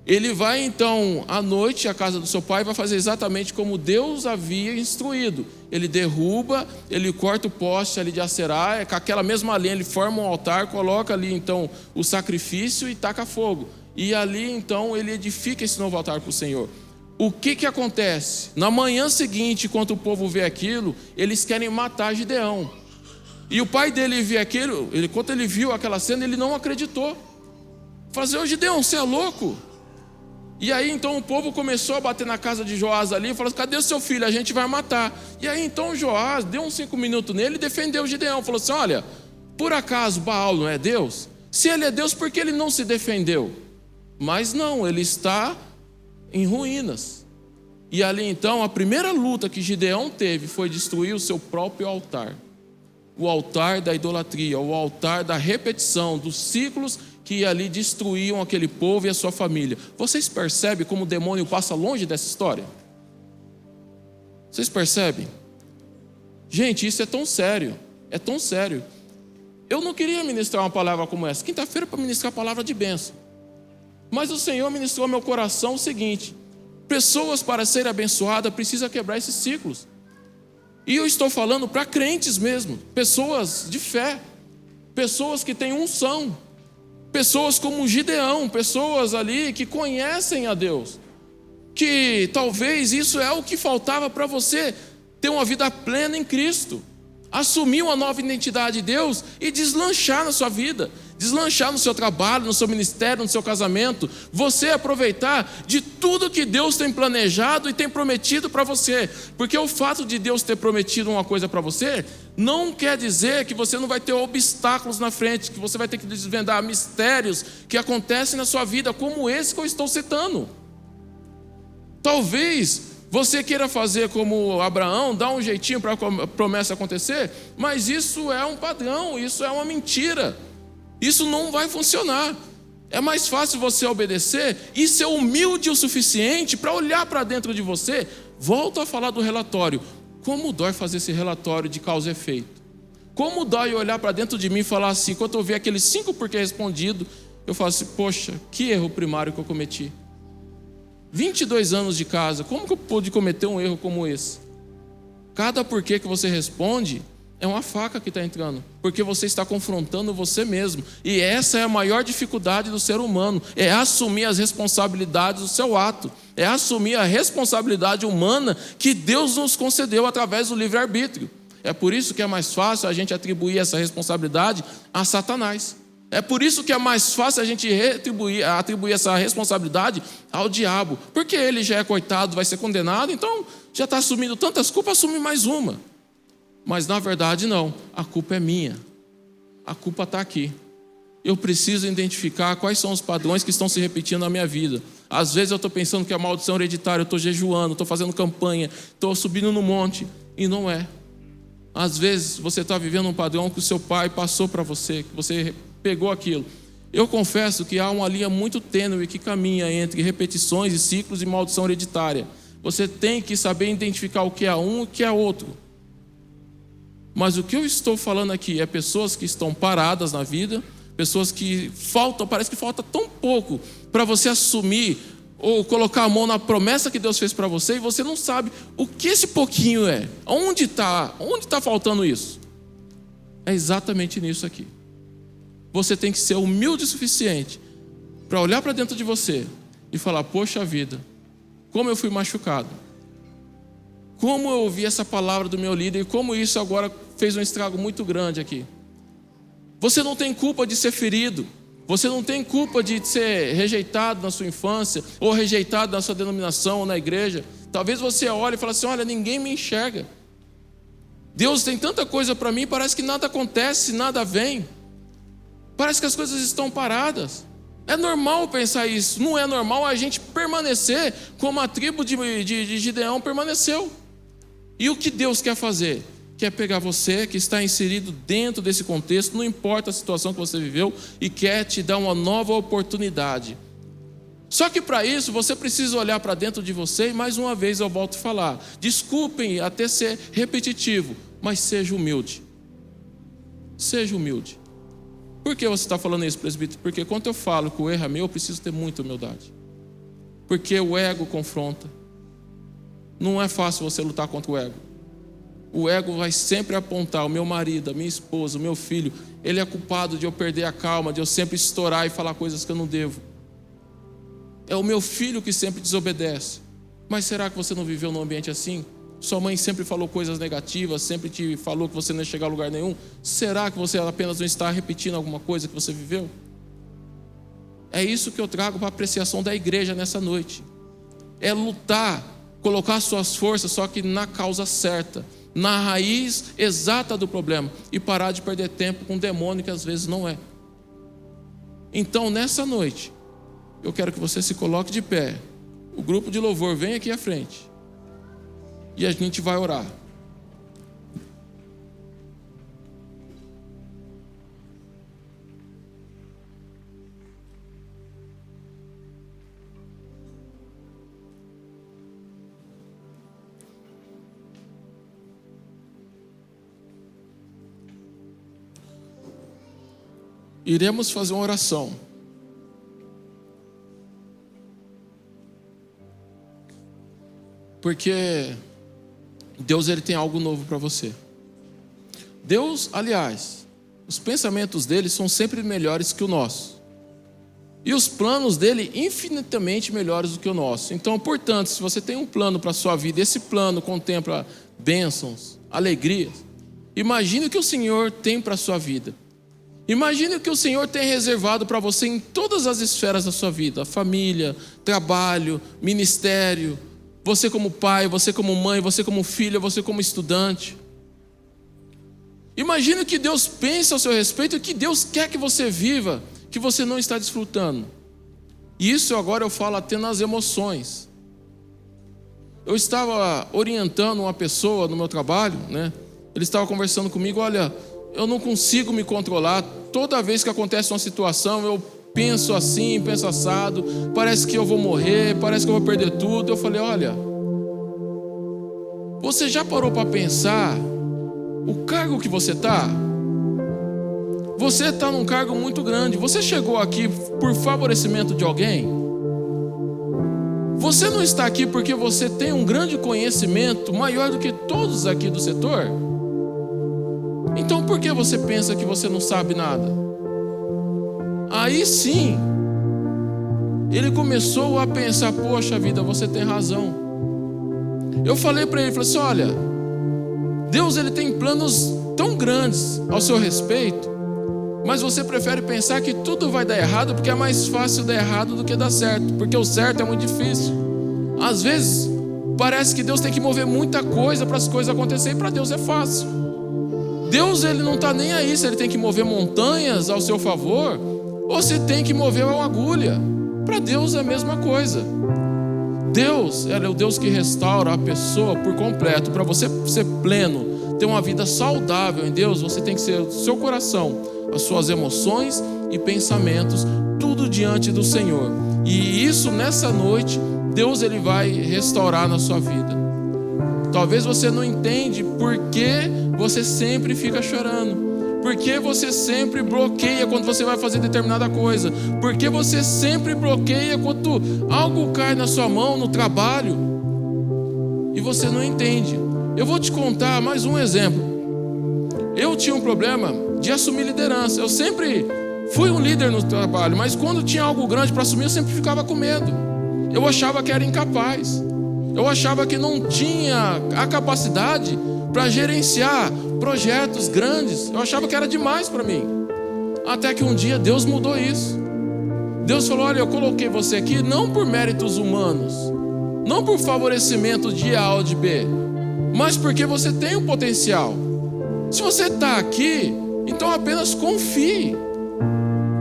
A: Ele vai então à noite à casa do seu pai e vai fazer exatamente como Deus havia instruído. Ele derruba, ele corta o poste ali de Aserá, com aquela mesma lenha ele forma um altar, coloca ali então o sacrifício e taca fogo. E ali então ele edifica esse novo altar para o Senhor. O que acontece? Na manhã seguinte, quando o povo vê aquilo, eles querem matar Gideão. E o pai dele vê aquilo, quando ele viu aquela cena, ele não acreditou. Falou assim, ô Gideão, você é louco? E aí então o povo começou a bater na casa de Joás ali e falou assim, cadê o seu filho? A gente vai matar. E aí então Joás deu uns 5 minutos nele e defendeu Gideão. Falou assim, olha, por acaso Baal não é Deus? Se ele é Deus, por que ele não se defendeu? Mas não, ele está em ruínas. E ali então a primeira luta que Gideão teve foi destruir o seu próprio altar. O altar da idolatria, o altar da repetição dos ciclos que ali destruíam aquele povo e a sua família. Vocês percebem como o demônio passa longe dessa história? Vocês percebem? Gente, isso é tão sério. É tão sério. Eu não queria ministrar uma palavra como essa. Quinta-feira para ministrar a palavra de bênção. Mas o Senhor ministrou ao meu coração o seguinte: pessoas para serem abençoadas precisam quebrar esses ciclos. E eu estou falando para crentes mesmo. Pessoas de fé. Pessoas que têm unção. Pessoas como Gideão, pessoas ali que conhecem a Deus, que talvez isso é o que faltava para você ter uma vida plena em Cristo, assumir uma nova identidade de Deus e deslanchar na sua vida, deslanchar no seu trabalho, no seu ministério, no seu casamento, você aproveitar de tudo que Deus tem planejado e tem prometido para você, porque o fato de Deus ter prometido uma coisa para você, não quer dizer que você não vai ter obstáculos na frente, que você vai ter que desvendar mistérios que acontecem na sua vida, como esse que eu estou citando. Talvez você queira fazer como Abraão, dar um jeitinho para a promessa acontecer, mas isso é um padrão, isso é uma mentira. Isso não vai funcionar. É mais fácil você obedecer e ser humilde o suficiente para olhar para dentro de você. Volto a falar do relatório. Como dói fazer esse relatório de causa e efeito? Como dói olhar para dentro de mim e falar assim, quando eu ver aqueles 5 porquê respondido, eu falo assim, poxa, que erro primário que eu cometi. 22 anos de casa, como que eu pude cometer um erro como esse? Cada porquê que você responde é uma faca que está entrando, porque você está confrontando você mesmo. E essa é a maior dificuldade do ser humano, é assumir as responsabilidades do seu ato, é assumir a responsabilidade humana que Deus nos concedeu através do livre-arbítrio. É por isso que é mais fácil a gente atribuir essa responsabilidade a Satanás. É por isso que é mais fácil a gente atribuir essa responsabilidade ao diabo, porque ele já é coitado, vai ser condenado, então já está assumindo tantas culpas, assume mais uma. Mas na verdade não, a culpa é minha, a culpa está aqui. Eu preciso identificar quais são os padrões que estão se repetindo na minha vida. Às vezes eu estou pensando que é maldição hereditária, eu estou jejuando, estou fazendo campanha, estou subindo no monte, e não é. Às vezes você está vivendo um padrão que o seu pai passou para você, que você pegou aquilo. Eu confesso que há uma linha muito tênue que caminha entre repetições e ciclos e maldição hereditária. Você tem que saber identificar o que é um e o que é outro. Mas o que eu estou falando aqui é pessoas que estão paradas na vida, pessoas que parece que falta tão pouco para você assumir ou colocar a mão na promessa que Deus fez para você e você não sabe o que esse pouquinho é. Onde está faltando isso? É exatamente nisso aqui. Você tem que ser humilde o suficiente para olhar para dentro de você e falar, poxa vida, como eu fui machucado. Como eu ouvi essa palavra do meu líder e como isso agora fez um estrago muito grande aqui. Você não tem culpa de ser ferido. Você não tem culpa de ser rejeitado na sua infância ou rejeitado na sua denominação ou na igreja. Talvez você olhe e fale assim, olha, ninguém me enxerga. Deus tem tanta coisa para mim, parece que nada acontece, nada vem. Parece que as coisas estão paradas. É normal pensar isso. Não é normal a gente permanecer como a tribo de Gideão permaneceu. E o que Deus quer fazer? Quer pegar você que está inserido dentro desse contexto, não importa a situação que você viveu, e quer te dar uma nova oportunidade. Só que para isso você precisa olhar para dentro de você, e mais uma vez eu volto a falar. Desculpem até ser repetitivo, mas seja humilde. Seja humilde. Por que você está falando isso, presbítero? Porque quando eu falo que o erro é meu, eu preciso ter muita humildade. Porque o ego confronta. Não é fácil você lutar contra o ego. O ego vai sempre apontar o meu marido, a minha esposa, o meu filho. Ele é culpado de eu perder a calma, de eu sempre estourar e falar coisas que eu não devo. É o meu filho que sempre desobedece. Mas será que você não viveu num ambiente assim? Sua mãe sempre falou coisas negativas, sempre te falou que você não ia chegar a lugar nenhum. Será que você apenas não está repetindo alguma coisa que você viveu? É isso que eu trago para a apreciação da igreja nessa noite. É lutar, colocar suas forças, só que na causa certa, na raiz exata do problema, e parar de perder tempo com um demônio que às vezes não é. Então nessa noite, eu quero que você se coloque de pé. O grupo de louvor vem aqui à frente. E a gente vai orar. Iremos fazer uma oração. Porque Deus, ele tem algo novo para você. Deus, aliás, os pensamentos dele são sempre melhores que o nosso. E os planos dele infinitamente melhores do que o nosso. Então, portanto, se você tem um plano para a sua vida, esse plano contempla bênçãos, alegrias, imagine o que o Senhor tem para a sua vida. Imagine o que o Senhor tem reservado para você em todas as esferas da sua vida. Família, trabalho, ministério, você como pai, você como mãe, você como filha, você como estudante. Imagine o que Deus pensa ao seu respeito e o que Deus quer que você viva, que você não está desfrutando. E isso agora eu falo até nas emoções. Eu estava orientando uma pessoa no meu trabalho, né? Ele estava conversando comigo, olha, eu não consigo me controlar. Toda vez que acontece uma situação, eu penso assim, penso assado, parece que eu vou morrer, parece que eu vou perder tudo. Eu falei, olha, você já parou para pensar o cargo que você está? Você está num cargo muito grande. Você chegou aqui por favorecimento de alguém? Você não está aqui porque você tem um grande conhecimento maior do que todos aqui do setor? Então por que você pensa que você não sabe nada? Aí sim, ele começou a pensar, poxa vida, você tem razão. Eu falei para ele, falei assim, olha, Deus ele tem planos tão grandes ao seu respeito, mas você prefere pensar que tudo vai dar errado porque é mais fácil dar errado do que dar certo, porque o certo é muito difícil. Às vezes parece que Deus tem que mover muita coisa para as coisas acontecerem, e para Deus é fácil. Deus ele não está nem aí se ele tem que mover montanhas ao seu favor ou se tem que mover uma agulha. Para Deus é a mesma coisa. Deus é o Deus que restaura a pessoa por completo. Para você ser pleno, ter uma vida saudável em Deus, você tem que ser o seu coração, as suas emoções e pensamentos, tudo diante do Senhor. E isso nessa noite, Deus ele vai restaurar na sua vida. Talvez você não entende por que você sempre fica chorando. Por que você sempre bloqueia quando você vai fazer determinada coisa? Por que você sempre bloqueia quando algo cai na sua mão, no trabalho, e você não entende? Eu vou te contar mais um exemplo. Eu tinha um problema de assumir liderança. Eu sempre fui um líder no trabalho, mas quando tinha algo grande para assumir, eu sempre ficava com medo. Eu achava que era incapaz. Eu achava que não tinha a capacidade para gerenciar projetos grandes. Eu achava que era demais para mim. Até que um dia Deus mudou isso. Deus falou, olha, eu coloquei você aqui não por méritos humanos, não por favorecimento de A ou de B, mas porque você tem um potencial. Se você está aqui, então apenas confie.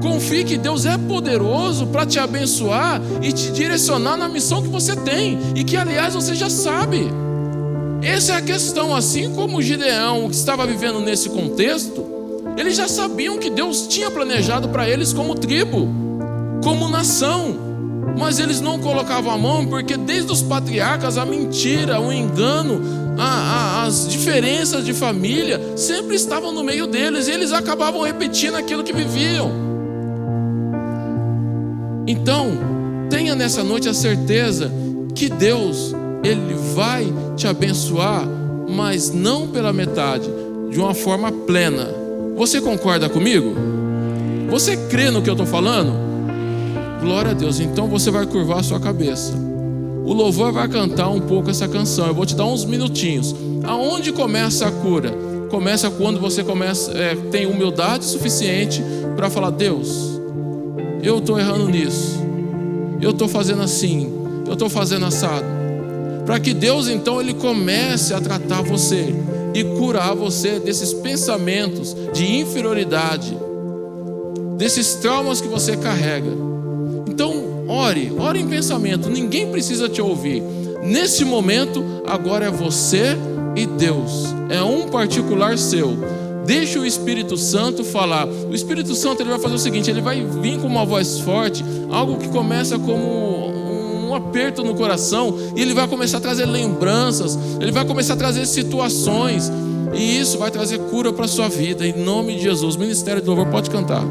A: Confie que Deus é poderoso para te abençoar e te direcionar na missão que você tem e que, aliás, você já sabe. Essa é a questão. Assim como Gideão, que estava vivendo nesse contexto, eles já sabiam que Deus tinha planejado para eles como tribo, como nação, mas eles não colocavam a mão porque desde os patriarcas a mentira, o engano, as diferenças de família sempre estavam no meio deles e eles acabavam repetindo aquilo que viviam. Então, tenha nessa noite a certeza que Deus, Ele vai te abençoar, mas não pela metade, de uma forma plena. Você concorda comigo? Você crê no que eu estou falando? Glória a Deus. Então você vai curvar a sua cabeça. O louvor vai cantar um pouco essa canção. Eu vou te dar uns minutinhos. Aonde começa a cura? Começa quando você tem humildade suficiente para falar, Deus, eu estou errando nisso, eu estou fazendo assim, eu estou fazendo assado. Para que Deus então ele comece a tratar você e curar você desses pensamentos de inferioridade, desses traumas que você carrega. Então ore em pensamento, ninguém precisa te ouvir. Nesse momento agora é você e Deus, é um particular seu. Deixa o Espírito Santo falar. O Espírito Santo ele vai fazer o seguinte, ele vai vir com uma voz forte, algo que começa como um aperto no coração, e ele vai começar a trazer lembranças, ele vai começar a trazer situações, e isso vai trazer cura para a sua vida, em nome de Jesus. Ministério do Louvor, pode cantar.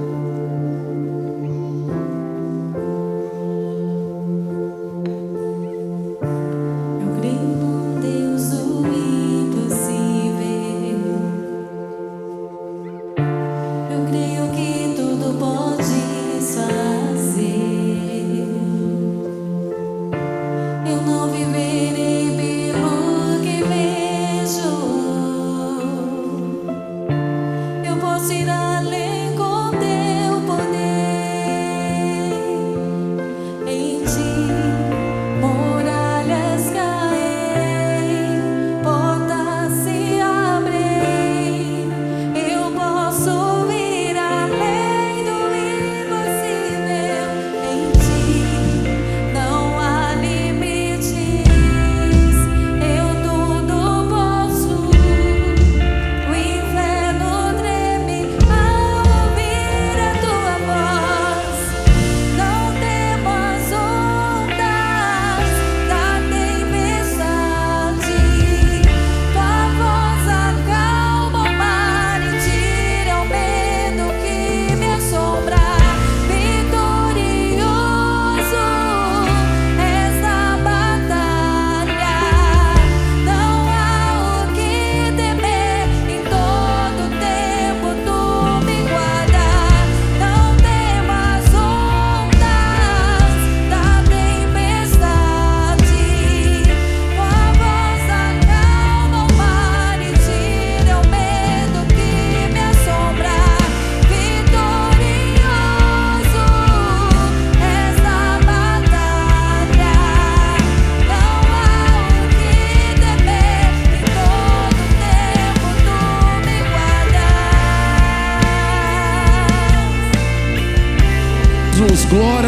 B: Ir além com Deus.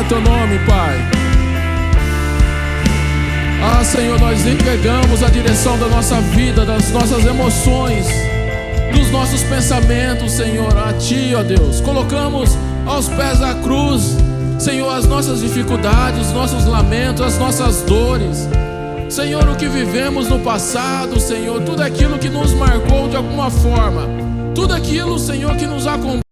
A: é teu nome, Pai. Ah, Senhor, nós entregamos a direção da nossa vida, das nossas emoções, dos nossos pensamentos, Senhor, a Ti, ó Deus. Colocamos aos pés da cruz, Senhor, as nossas dificuldades, os nossos lamentos, as nossas dores, Senhor, o que vivemos no passado, Senhor, tudo aquilo que nos marcou de alguma forma, tudo aquilo, Senhor, que nos acompanha.